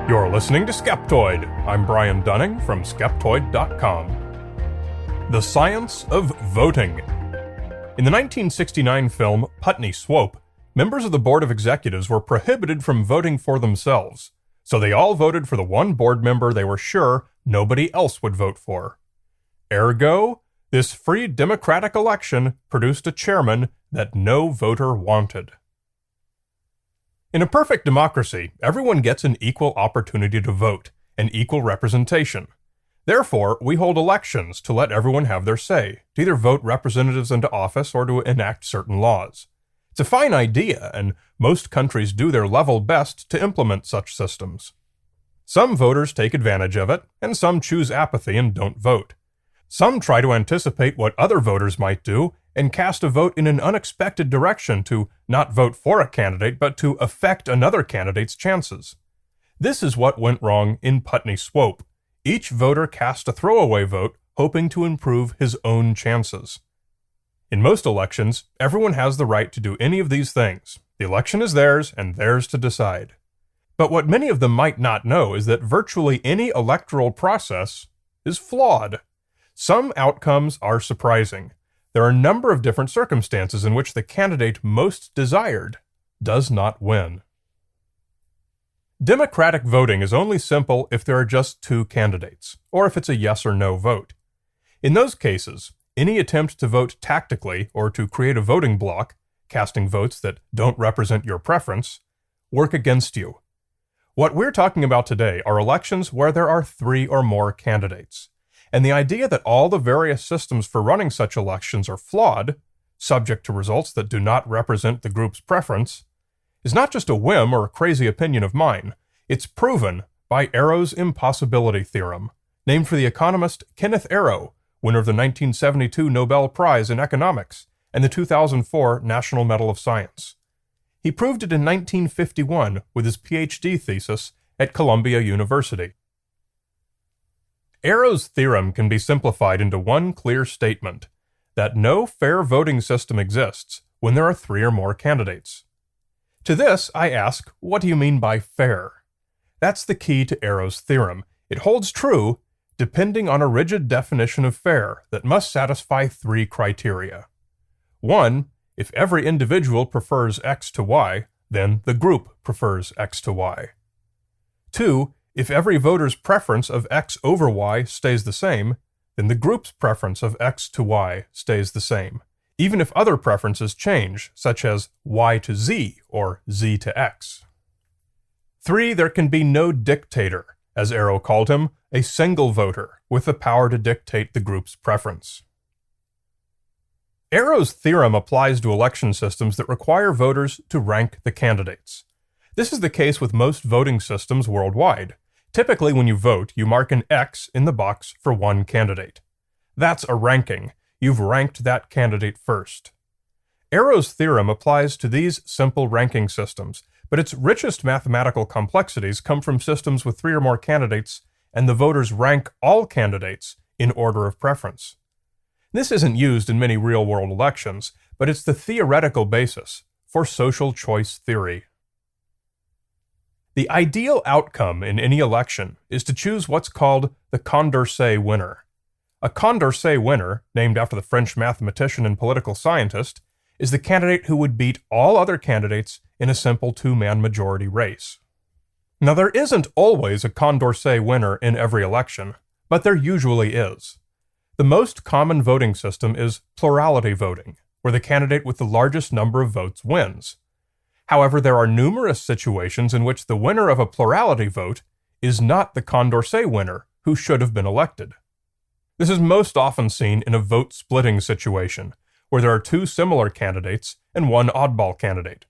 You're listening to Skeptoid. I'm Brian Dunning from Skeptoid.com. The Science of Voting. In the 1969 film Putney Swope, members of the Board of Executives were prohibited from voting for themselves, so they all voted for the one board member they were sure nobody else would vote for. Ergo, this free democratic election produced a chairman that no voter wanted. In a perfect democracy, everyone gets an equal opportunity to vote, and equal representation. Therefore, we hold elections to let everyone have their say, to either vote representatives into office or to enact certain laws. It's a fine idea, and most countries do their level best to implement such systems. Some voters take advantage of it, and some choose apathy and don't vote. Some try to anticipate what other voters might do and cast a vote in an unexpected direction to not vote for a candidate, but to affect another candidate's chances. This is what went wrong in Putney Swope. Each voter cast a throwaway vote, hoping to improve his own chances. In most elections, everyone has the right to do any of these things. The election is theirs, and theirs to decide. But what many of them might not know is that virtually any electoral process is flawed. Some outcomes are surprising. There are a number of different circumstances in which the candidate most desired does not win. Democratic voting is only simple if there are just two candidates, or if it's a yes or no vote. In those cases, any attempt to vote tactically or to create a voting bloc, casting votes that don't represent your preference, work against you. What we're talking about today are elections where there are three or more candidates. And the idea that all the various systems for running such elections are flawed, subject to results that do not represent the group's preference, is not just a whim or a crazy opinion of mine. It's proven by Arrow's impossibility theorem, named for the economist Kenneth Arrow, winner of the 1972 Nobel Prize in Economics and the 2004 National Medal of Science. He proved it in 1951 with his PhD thesis at Columbia University. Arrow's theorem can be simplified into one clear statement, that no fair voting system exists when there are three or more candidates. To this, I ask, what do you mean by fair? That's the key to Arrow's theorem. It holds true, depending on a rigid definition of fair that must satisfy three criteria. 1. If every individual prefers X to Y, then the group prefers X to Y. 2. If every voter's preference of X over Y stays the same, then the group's preference of X to Y stays the same, even if other preferences change, such as Y to Z or Z to X. 3. There can be no dictator, as Arrow called him, a single voter with the power to dictate the group's preference. Arrow's theorem applies to election systems that require voters to rank the candidates. This is the case with most voting systems worldwide. Typically, when you vote, you mark an X in the box for one candidate. That's a ranking. You've ranked that candidate first. Arrow's theorem applies to these simple ranking systems, but its richest mathematical complexities come from systems with three or more candidates, and the voters rank all candidates in order of preference. This isn't used in many real-world elections, but it's the theoretical basis for social choice theory. The ideal outcome in any election is to choose what's called the Condorcet winner. A Condorcet winner, named after the French mathematician and political scientist, is the candidate who would beat all other candidates in a simple two-man majority race. Now, there isn't always a Condorcet winner in every election, but there usually is. The most common voting system is plurality voting, where the candidate with the largest number of votes wins. However, there are numerous situations in which the winner of a plurality vote is not the Condorcet winner who should have been elected. This is most often seen in a vote-splitting situation, where there are two similar candidates and one oddball candidate.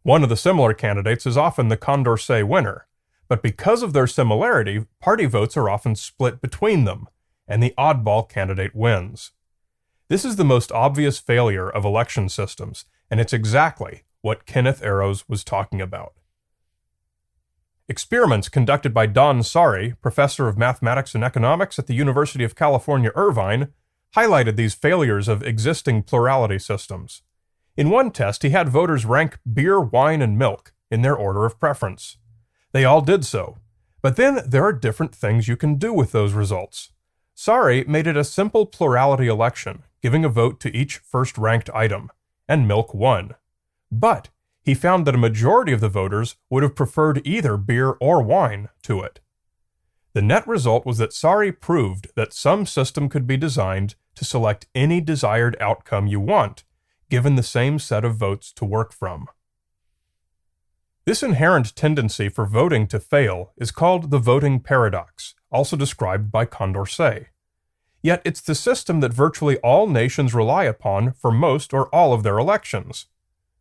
One of the similar candidates is often the Condorcet winner, but because of their similarity, party votes are often split between them, and the oddball candidate wins. This is the most obvious failure of election systems, and it's exactly what Kenneth Arrow was talking about. Experiments conducted by Don Sari, professor of mathematics and economics at the University of California, Irvine, highlighted these failures of existing plurality systems. In one test, he had voters rank beer, wine, and milk in their order of preference. They all did so, But then there are different things you can do with those results. Sari made it a simple plurality election, giving a vote to each first-ranked item, and milk won. But he found that a majority of the voters would have preferred either beer or wine to it. The net result was that Sari proved that some system could be designed to select any desired outcome you want, given the same set of votes to work from. This inherent tendency for voting to fail is called the voting paradox, also described by Condorcet. Yet it's the system that virtually all nations rely upon for most or all of their elections.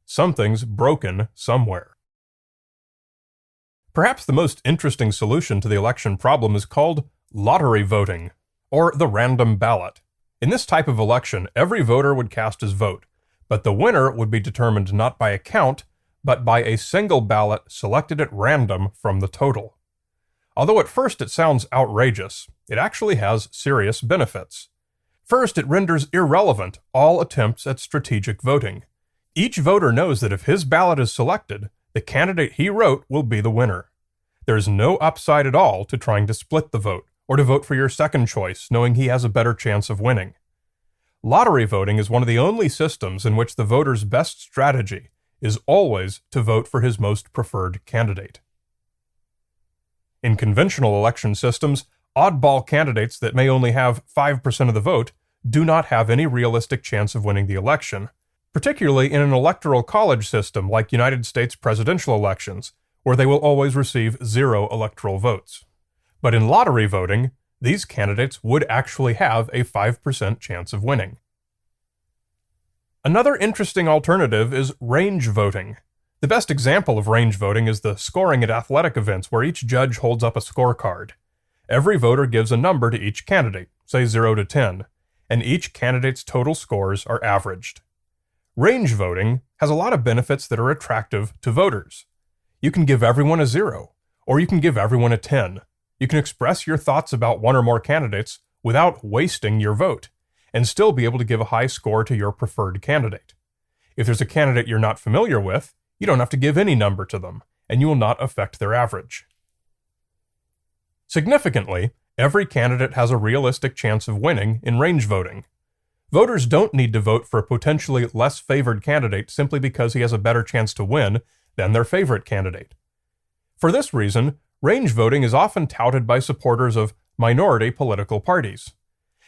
Something's broken somewhere. Perhaps the most interesting solution to the election problem is called lottery voting, or the random ballot. In this type of election, every voter would cast his vote, but the winner would be determined not by a count, but by a single ballot selected at random from the total. Although at first it sounds outrageous, it actually has serious benefits. First, it renders irrelevant all attempts at strategic voting. Each voter knows that if his ballot is selected, the candidate he wrote will be the winner. There is no upside at all to trying to split the vote, or to vote for your second choice, knowing he has a better chance of winning. Lottery voting is one of the only systems in which the voter's best strategy is always to vote for his most preferred candidate. In conventional election systems, oddball candidates that may only have 5% of the vote do not have any realistic chance of winning the election, particularly in an electoral college system like United States presidential elections, where they will always receive 0 electoral votes. But in lottery voting, these candidates would actually have a 5% chance of winning. Another interesting alternative is range voting. The best example of range voting is the scoring at athletic events where each judge holds up a scorecard. Every voter gives a number to each candidate, say 0 to 10, and each candidate's total scores are averaged. Range voting has a lot of benefits that are attractive to voters. You can give everyone a 0, or you can give everyone a 10. You can express your thoughts about one or more candidates without wasting your vote, and still be able to give a high score to your preferred candidate. If there's a candidate you're not familiar with, you don't have to give any number to them, and you will not affect their average. Significantly, every candidate has a realistic chance of winning in range voting. Voters don't need to vote for a potentially less favored candidate simply because he has a better chance to win than their favorite candidate. For this reason, range voting is often touted by supporters of minority political parties.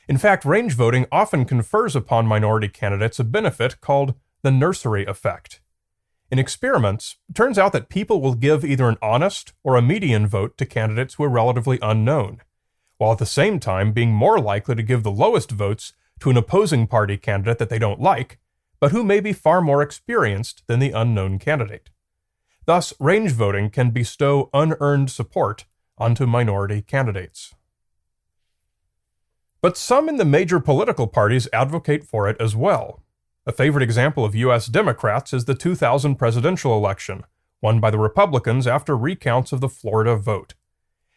In fact, range voting often confers upon minority candidates a benefit called the nursery effect. In experiments, it turns out that people will give either an honest or a median vote to candidates who are relatively unknown, while at the same time being more likely to give the lowest votes to an opposing party candidate that they don't like, but who may be far more experienced than the unknown candidate. Thus, range voting can bestow unearned support onto minority candidates. But some in the major political parties advocate for it as well. A favorite example of U.S. Democrats is the 2000 presidential election, won by the Republicans after recounts of the Florida vote.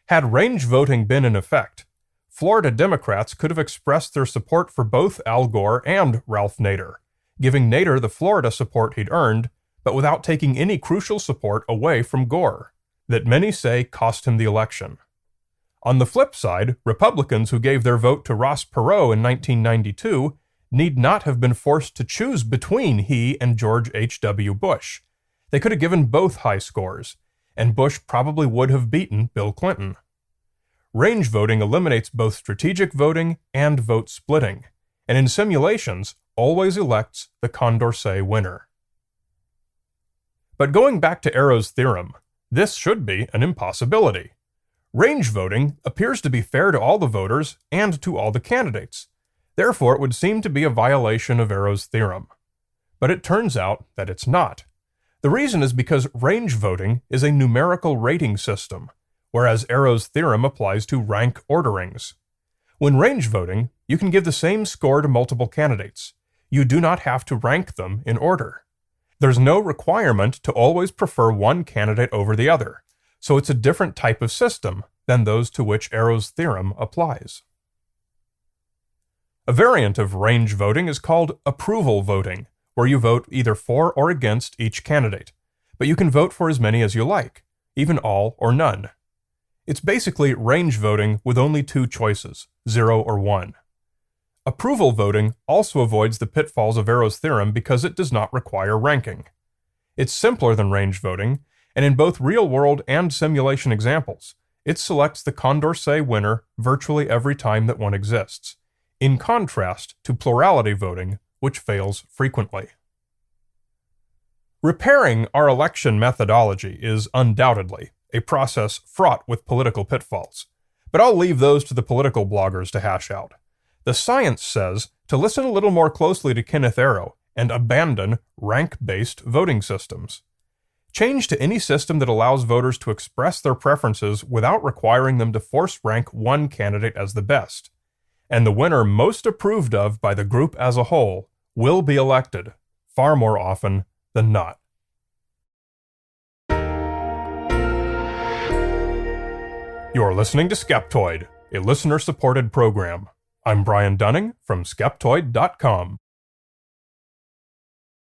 Had range voting been in effect, Florida Democrats could have expressed their support for both Al Gore and Ralph Nader, giving Nader the Florida support he'd earned, but without taking any crucial support away from Gore, that many say cost him the election. On the flip side, Republicans who gave their vote to Ross Perot in 1992 need not have been forced to choose between he and George H.W. Bush. They could have given both high scores, and Bush probably would have beaten Bill Clinton. Range voting eliminates both strategic voting and vote splitting, and in simulations always elects the Condorcet winner. But going back to Arrow's theorem, this should be an impossibility. Range voting appears to be fair to all the voters and to all the candidates. Therefore, it would seem to be a violation of Arrow's theorem. But it turns out that it's not. The reason is because range voting is a numerical rating system, whereas Arrow's theorem applies to rank orderings. When range voting, you can give the same score to multiple candidates. You do not have to rank them in order. There's no requirement to always prefer one candidate over the other, so it's a different type of system than those to which Arrow's theorem applies. A variant of range voting is called approval voting, where you vote either for or against each candidate, but you can vote for as many as you like, even all or none. It's basically range voting with only two choices, 0 or 1. Approval voting also avoids the pitfalls of Arrow's theorem because it does not require ranking. It's simpler than range voting, and in both real-world and simulation examples, it selects the Condorcet winner virtually every time that one exists, in contrast to plurality voting, which fails frequently. Repairing our election methodology is undoubtedly a process fraught with political pitfalls, but I'll leave those to the political bloggers to hash out. The science says to listen a little more closely to Kenneth Arrow and abandon rank-based voting systems. Change to any system that allows voters to express their preferences without requiring them to force rank one candidate as the best, and the winner most approved of by the group as a whole will be elected, far more often than not. You're listening to Skeptoid, a listener-supported program. I'm Brian Dunning from Skeptoid.com.